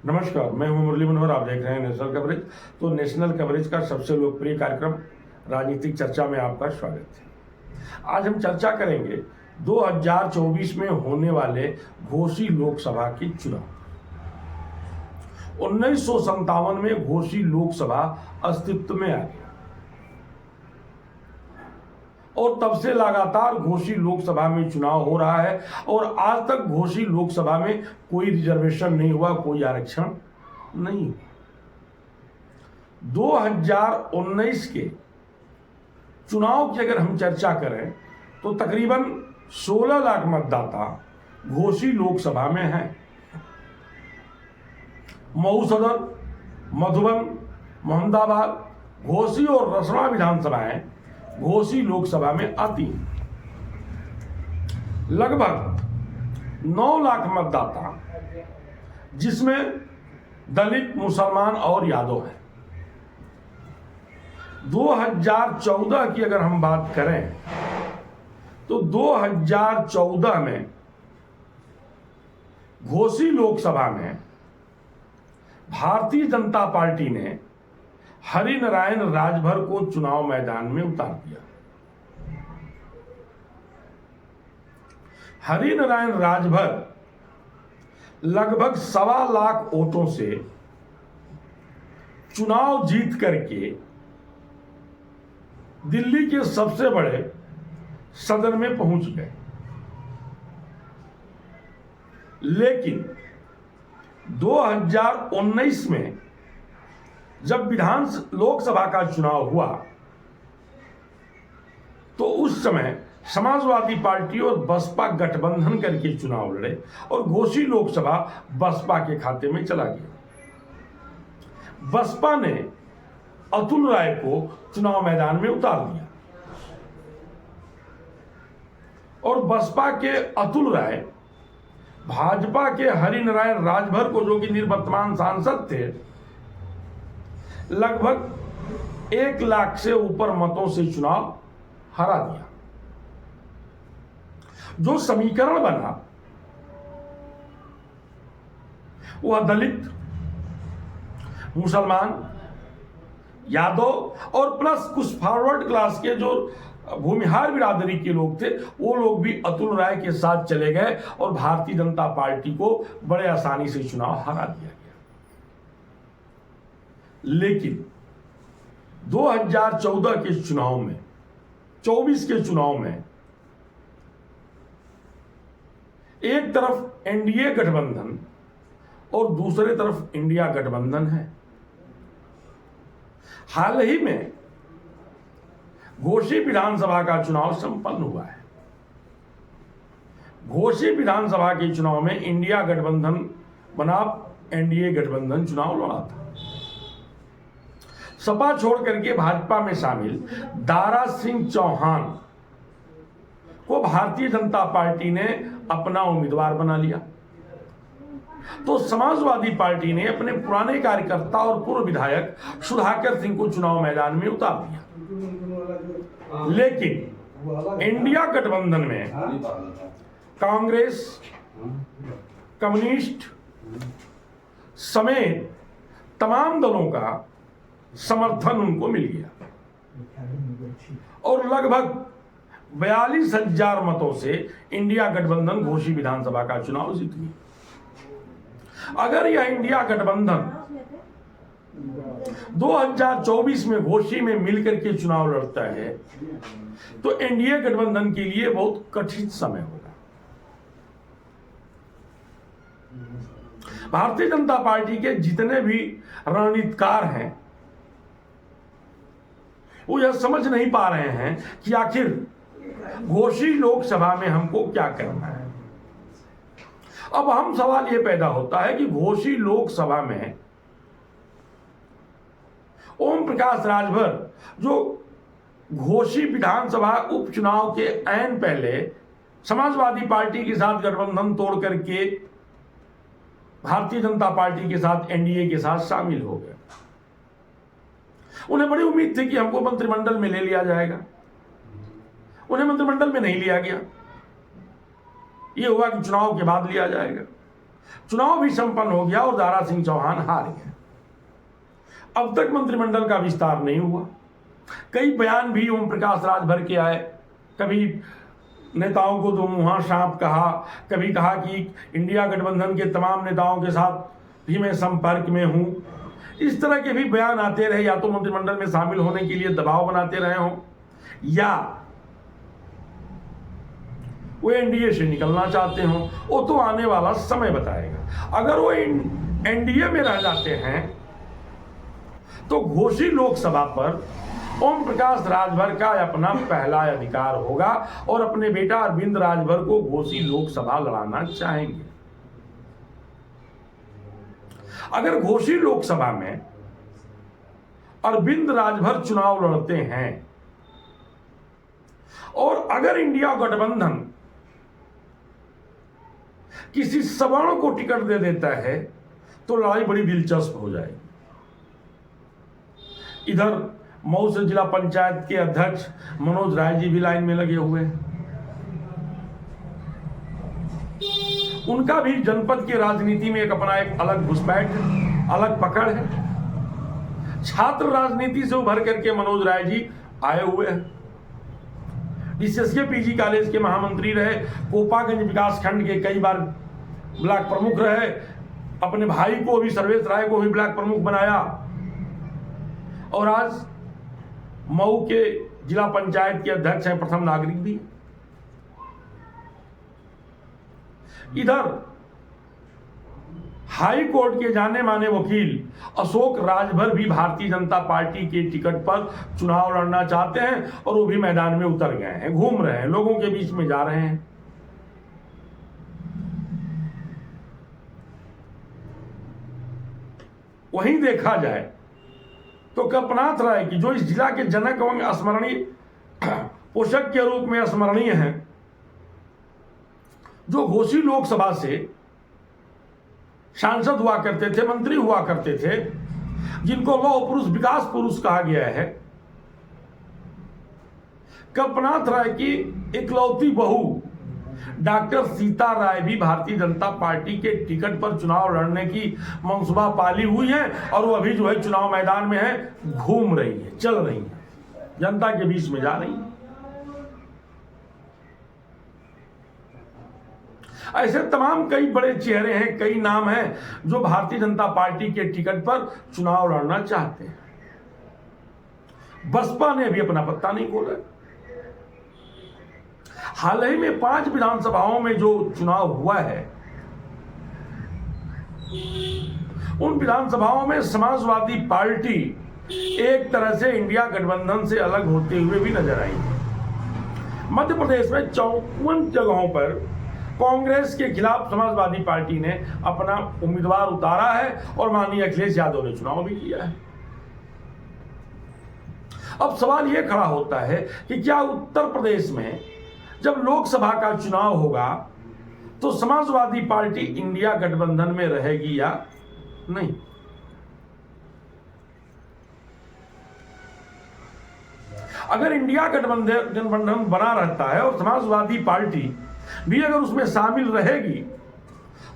नमस्कार, मैं हूं मुरली मनोहर। आप देख रहे हैं नेशनल कवरेज। तो नेशनल कवरेज का सबसे लोकप्रिय कार्यक्रम राजनीतिक चर्चा में आपका स्वागत है। आज हम चर्चा करेंगे 2024 में होने वाले घोसी लोकसभा के चुनाव। 1957 में घोसी लोकसभा अस्तित्व में आ गया और तब से लगातार घोसी लोकसभा में चुनाव हो रहा है और आज तक घोसी लोकसभा में कोई रिजर्वेशन नहीं हुआ, कोई आरक्षण नहीं हुआ। 2019 के चुनाव की अगर हम चर्चा करें तो तकरीबन 16 लाख मतदाता घोसी लोकसभा में हैं। मऊ सदर, मधुबन, मोहम्मदाबाद, घोसी और रसना विधानसभाएं घोसी लोकसभा में आती हैं। लगभग 9 लाख मतदाता, जिसमें दलित, मुसलमान और यादव हैं। 2014 की अगर हम बात करें तो 2014 में घोसी लोकसभा में भारतीय जनता पार्टी ने हरिनारायण राजभर को चुनाव मैदान में उतार दिया। हरिनारायण राजभर लगभग 1.25 लाख वोटों से चुनाव जीत करके दिल्ली के सबसे बड़े सदन में पहुंच गए। लेकिन 2019 में जब लोकसभा का चुनाव हुआ तो उस समय समाजवादी पार्टी और बसपा गठबंधन करके चुनाव लड़े और घोसी लोकसभा बसपा के खाते में चला गया। बसपा ने अतुल राय को चुनाव मैदान में उतार दिया और बसपा के अतुल राय भाजपा के हरिनारायण राजभर को, जो कि निवर्तमान सांसद थे, लगभग 1 लाख से ऊपर मतों से चुनाव हरा दिया। जो समीकरण बना वह दलित, मुसलमान, यादव और प्लस कुछ फॉरवर्ड क्लास के जो भूमिहार बिरादरी के लोग थे, वो लोग भी अतुल राय के साथ चले गए और भारतीय जनता पार्टी को बड़े आसानी से चुनाव हरा दिया गया। लेकिन 2014 के चुनाव में, 24 के चुनाव में एक तरफ एनडीए गठबंधन और दूसरे तरफ इंडिया गठबंधन है। हाल ही में घोसी विधानसभा का चुनाव संपन्न हुआ है। घोसी विधानसभा के चुनाव में इंडिया गठबंधन बना एनडीए गठबंधन चुनाव लड़ा था। सपा छोड़ करके भाजपा में शामिल दारा सिंह चौहान को भारतीय जनता पार्टी ने अपना उम्मीदवार बना लिया। तो समाजवादी पार्टी ने अपने पुराने कार्यकर्ता और पूर्व विधायक सुधाकर सिंह को चुनाव मैदान में उतार दिया। लेकिन इंडिया गठबंधन में कांग्रेस, कम्युनिस्ट समेत तमाम दलों का समर्थन उनको मिल गया और लगभग 42,000 मतों से इंडिया गठबंधन घोसी विधानसभा का चुनाव जीत गई। अगर यह इंडिया गठबंधन 2024 में घोसी में मिलकर के चुनाव लड़ता है तो एनडीए गठबंधन के लिए बहुत कठिन समय होगा। भारतीय जनता पार्टी के जितने भी रणनीतिकार हैं वो यह समझ नहीं पा रहे हैं कि आखिर घोसी लोकसभा में हमको क्या करना है। अब हम सवाल यह पैदा होता है कि घोसी लोकसभा में ओम प्रकाश राजभर, जो घोसी विधानसभा उपचुनाव के ऐन पहले समाजवादी पार्टी के साथ गठबंधन तोड़ करके भारतीय जनता पार्टी के साथ, एनडीए के साथ शामिल हो गए, उन्हें बड़ी उम्मीद थी कि हमको मंत्रिमंडल में ले लिया जाएगा। उन्हें मंत्रिमंडल में नहीं लिया गया। ये हुआ कि चुनाव के बाद लिया जाएगा। चुनाव भी संपन्न हो गया और दारा सिंह चौहान हार गए। अब तक मंत्रिमंडल का विस्तार नहीं हुआ। कई बयान भी ओम प्रकाश राजभर के आए। कभी नेताओं को दो मुहां सांप कहा, कभी कहा कि इंडिया गठबंधन के तमाम नेताओं के साथ भी मैं संपर्क में हूं। इस तरह के भी बयान आते रहे। या तो मंत्रिमंडल में शामिल होने के लिए दबाव बनाते रहे हों, या वो एनडीए से निकलना चाहते हों। वो तो आने वाला समय बताएगा। अगर वो एनडीए में रह जाते हैं तो घोसी लोकसभा पर ओम प्रकाश राजभर का अपना पहला अधिकार होगा और अपने बेटा अरविंद राजभर को घोसी लोकसभा लड़ाना चाहेंगे। अगर घोसी लोकसभा में अरविंद राजभर चुनाव लड़ते हैं और अगर इंडिया गठबंधन किसी सवर्ण को टिकट दे देता है तो लड़ाई बड़ी दिलचस्प हो जाएगी। इधर मऊ से जिला पंचायत के अध्यक्ष मनोज राय जी भी लाइन में लगे हुए हैं। उनका भी जनपद की राजनीति में एक अपना एक अलग घुसपैठ, अलग पकड़ है। छात्र राजनीति से उभर करके मनोज राय जी आए हुए हैं। डीसीएसके पीजी कॉलेज के महामंत्री रहे, कोपागंज विकास खंड के कई बार ब्लॉक प्रमुख रहे। अपने भाई को भी, सर्वेश राय को भी ब्लॉक प्रमुख बनाया और आज मऊ के जिला पंचायत के अध्यक्ष हैं, प्रथम नागरिक भी। इधर हाई कोर्ट के जाने माने वकील अशोक राजभर भी भारतीय जनता पार्टी के टिकट पर चुनाव लड़ना चाहते हैं और वो भी मैदान में उतर गए हैं, घूम रहे हैं, लोगों के बीच में जा रहे हैं। वहीं देखा जाए तो कल्पनाथ राय की, जो इस जिला के जनक एवं स्मरणीय पोषक के रूप में स्मरणीय हैं, जो घोसी लोकसभा से सांसद हुआ करते थे, मंत्री हुआ करते थे, जिनको लौह पुरुष, विकास पुरुष कहा गया है। कल्पनाथ राय की इकलौती बहू डॉक्टर सीता राय भी भारतीय जनता पार्टी के टिकट पर चुनाव लड़ने की मंसूबा पाली हुई है और वो अभी जो है चुनाव मैदान में है, घूम रही है, चल रही है, जनता के बीच में जा रही है। ऐसे तमाम कई बड़े चेहरे हैं, कई नाम हैं जो भारतीय जनता पार्टी के टिकट पर चुनाव लड़ना चाहते हैं। बसपा ने भी अपना पत्ता नहीं खोला। हाल ही में 5 विधानसभाओं में जो चुनाव हुआ है, उन विधानसभाओं में समाजवादी पार्टी एक तरह से इंडिया गठबंधन से अलग होते हुए भी नजर आई। मध्य प्रदेश में 54 जगहों पर कांग्रेस के खिलाफ समाजवादी पार्टी ने अपना उम्मीदवार उतारा है और माननीय अखिलेश यादव ने चुनाव भी किया है। अब सवाल यह खड़ा होता है कि क्या उत्तर प्रदेश में जब लोकसभा का चुनाव होगा तो समाजवादी पार्टी इंडिया गठबंधन में रहेगी या नहीं? अगर इंडिया गठबंधन बना रहता है और समाजवादी पार्टी भी अगर उसमें शामिल रहेगी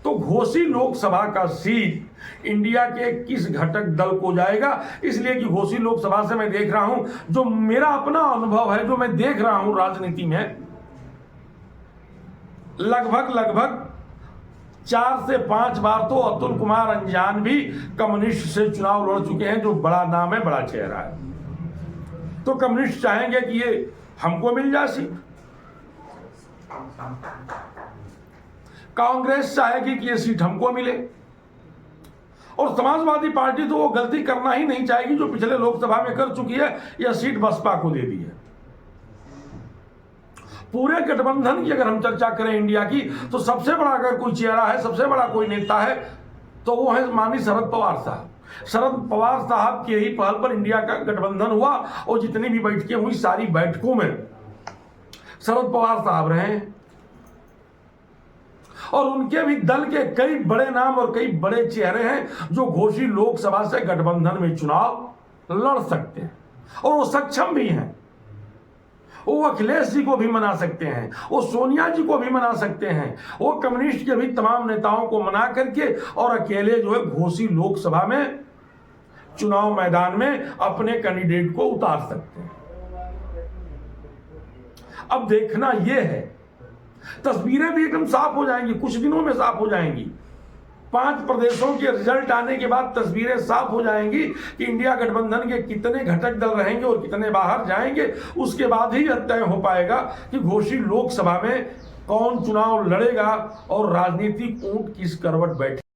तो घोसी लोकसभा का सीट इंडिया के किस घटक दल को जाएगा? इसलिए कि घोसी लोकसभा से मैं देख रहा हूं, जो मेरा अपना अनुभव है, जो मैं देख रहा हूं राजनीति में, लगभग 4 से 5 बार तो अतुल कुमार अंजान भी कम्युनिस्ट से चुनाव लड़ चुके हैं, जो बड़ा नाम है, बड़ा चेहरा है। तो कम्युनिस्ट चाहेंगे कि ये हमको मिल जाए सीट, कांग्रेस चाहेगी कि ये सीट हमको मिले, और समाजवादी पार्टी तो वो गलती करना ही नहीं चाहेगी जो पिछले लोकसभा में कर चुकी है, यह सीट बसपा को दे दी है। पूरे गठबंधन की अगर हम चर्चा करें इंडिया की, तो सबसे बड़ा अगर कोई चेहरा है, सबसे बड़ा कोई नेता है, तो वो है माननीय शरद पवार साहब। शरद पवार साहब के ही पहल पर इंडिया का गठबंधन हुआ और जितनी भी बैठकें हुई, सारी बैठकों में शरद पवार साहब रहे, और उनके भी दल के कई बड़े नाम और कई बड़े चेहरे हैं जो घोसी लोकसभा से गठबंधन में चुनाव लड़ सकते हैं, और वो सक्षम भी हैं। वो अखिलेश जी को भी मना सकते हैं, वो सोनिया जी को भी मना सकते हैं, वो कम्युनिस्ट के भी तमाम नेताओं को मना करके और अकेले जो है घोसी लोकसभा में चुनाव मैदान में अपने कैंडिडेट को उतार सकते हैं। अब देखना यह है, तस्वीरें भी एकदम साफ हो जाएंगी, कुछ दिनों में साफ हो जाएंगी। 5 प्रदेशों के रिजल्ट आने के बाद तस्वीरें साफ हो जाएंगी कि इंडिया गठबंधन के कितने घटक दल रहेंगे और कितने बाहर जाएंगे। उसके बाद ही तय हो पाएगा कि घोषित लोकसभा में कौन चुनाव लड़ेगा और राजनीतिक ऊंट किस करवट बैठे।